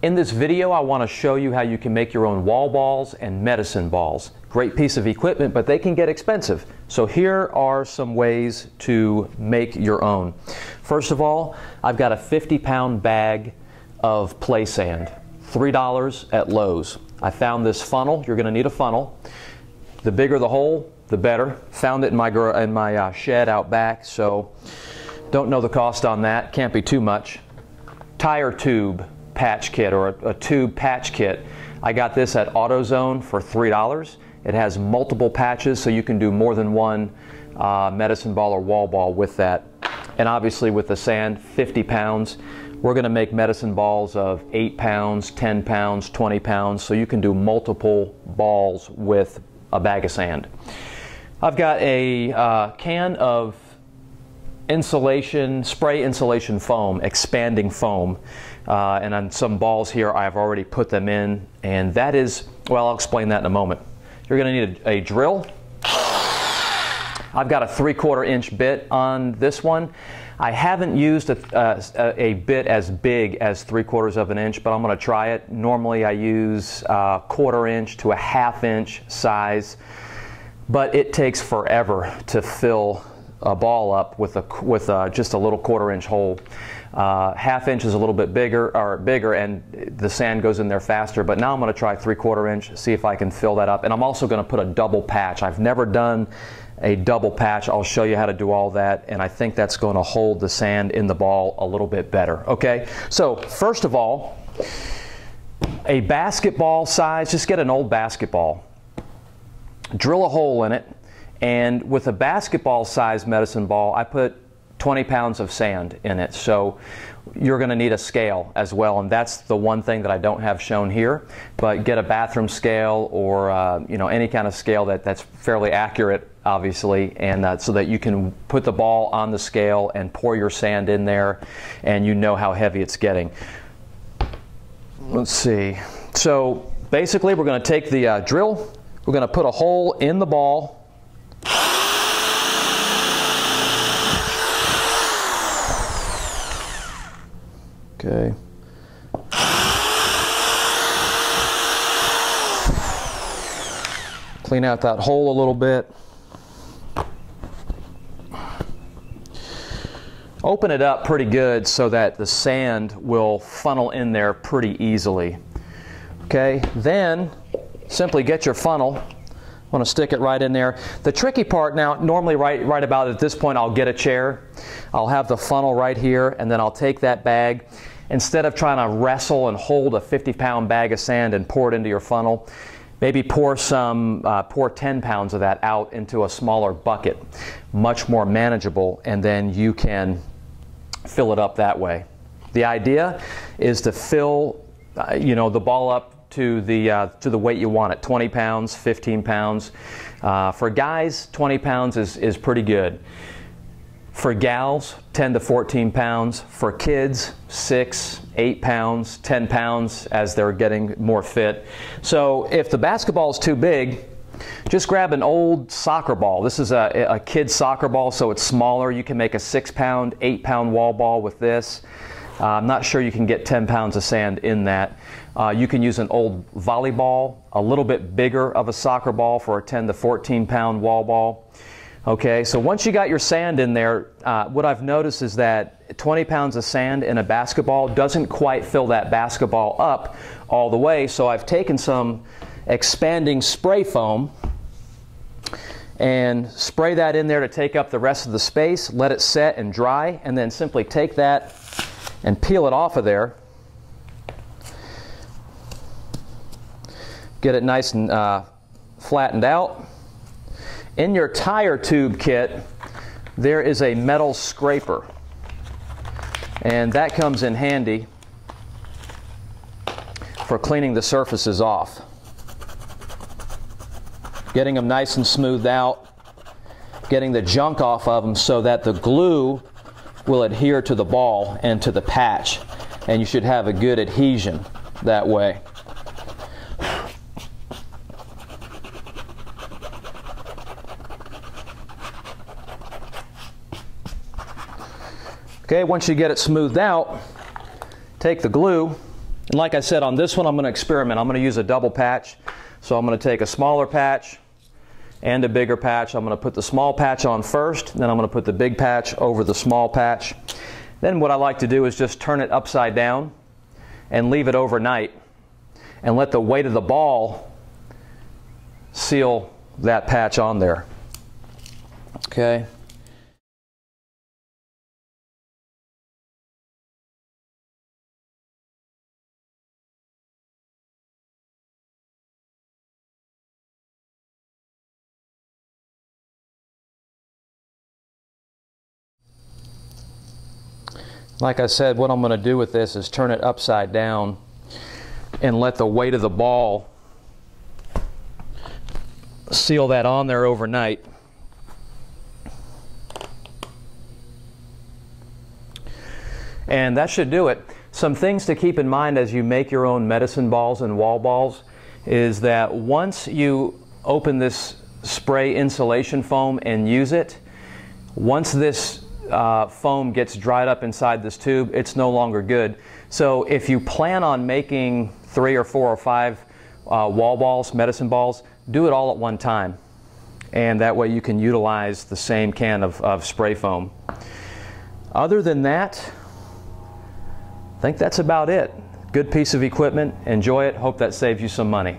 In this video, I want to show you how you can make your own wall balls and medicine balls. Great piece of equipment, but they can get expensive. So here are some ways to make your own. First of all, I've got a 50-pound bag of play sand, $3 at Lowe's. I found this funnel. You're going to need a funnel. The bigger the hole, the better. Found it in my shed out back, so don't know the cost on that. Can't be too much. Tire tube patch kit, or a tube patch kit. I got this at AutoZone for $3. It has multiple patches, so you can do more than one medicine ball or wall ball with that. And obviously with the sand, 50 pounds. We're going to make medicine balls of 8 pounds, 10 pounds, 20 pounds, so you can do multiple balls with a bag of sand. I've got a can of insulation, spray insulation foam, expanding foam. And on some balls here, I've already put them in, and that is, well, I'll explain that in a moment. You're going to need a drill. I've got a 3/4 inch bit on this one. I haven't used a bit as big as 3/4 of an inch, but I'm going to try it. Normally I use 1/4 inch to a 1/2 inch size, but it takes forever to fill a ball up with just a little 1/4 inch hole. 1/2 inch is a little bit bigger, and the sand goes in there faster, but now I'm going to try 3/4 inch, see if I can fill that up. And I'm also going to put a double patch. I've never done a double patch. I'll show you how to do all that, and I think that's going to hold the sand in the ball a little bit better. Okay, so first of all, a basketball size, just get an old basketball, drill a hole in it, and with a basketball size medicine ball, I put 20 pounds of sand in it. So you're going to need a scale as well, and that's the one thing that I don't have shown here. But get a bathroom scale, or any kind of scale that's fairly accurate, obviously, and so that you can put the ball on the scale and pour your sand in there, and you know how heavy it's getting. Let's see. So basically, we're going to take the drill. We're going to put a hole in the ball. Okay. Clean out that hole a little bit. Open it up pretty good so that the sand will funnel in there pretty easily. Okay, then simply get your funnel. I want to stick it right in there. The tricky part now, normally right about at this point, I'll get a chair. I'll have the funnel right here, and then I'll take that bag. Instead of trying to wrestle and hold a 50-pound bag of sand and pour it into your funnel, maybe pour 10 pounds of that out into a smaller bucket. Much more manageable, and then you can fill it up that way. The idea is to fill the ball up to the weight you want it, 20 pounds, 15 pounds. For guys, 20 pounds is pretty good. For gals, 10 to 14 pounds. For kids, 6, 8 pounds, 10 pounds as they're getting more fit. So if the basketball is too big, just grab an old soccer ball. This is a kid's soccer ball, so it's smaller. You can make a 6-pound, 8-pound wall ball with this. I'm not sure you can get 10 pounds of sand in that. You can use an old volleyball, a little bit bigger of a soccer ball for a 10 to 14 pound wall ball. Okay, so once you got your sand in there, what I've noticed is that 20 pounds of sand in a basketball doesn't quite fill that basketball up all the way. So I've taken some expanding spray foam and spray that in there to take up the rest of the space, let it set and dry, and then simply take that and peel it off of there. Get it nice and flattened out. In your tire tube kit, there is a metal scraper, and that comes in handy for cleaning the surfaces off. Getting them nice and smoothed out, getting the junk off of them so that the glue will adhere to the ball and to the patch, and you should have a good adhesion that way. Okay, once you get it smoothed out, take the glue And like I said, on this one I'm going to experiment. I'm going to use a double patch. So I'm going to take a smaller patch and a bigger patch. I'm going to put the small patch on first, then I'm going to put the big patch over the small patch. Then what I like to do is just turn it upside down and leave it overnight and let the weight of the ball seal that patch on there. Okay. Like I said, what I'm going to do with this is turn it upside down and let the weight of the ball seal that on there overnight. And that should do it. Some things to keep in mind as you make your own medicine balls and wall balls is that once you open this spray insulation foam and use it, once this foam gets dried up inside this tube, it's no longer good. So if you plan on making 3 or 4 or 5 wall balls, medicine balls, do it all at one time. And that way you can utilize the same can of spray foam. Other than that, I think that's about it. Good piece of equipment. Enjoy it. Hope that saves you some money.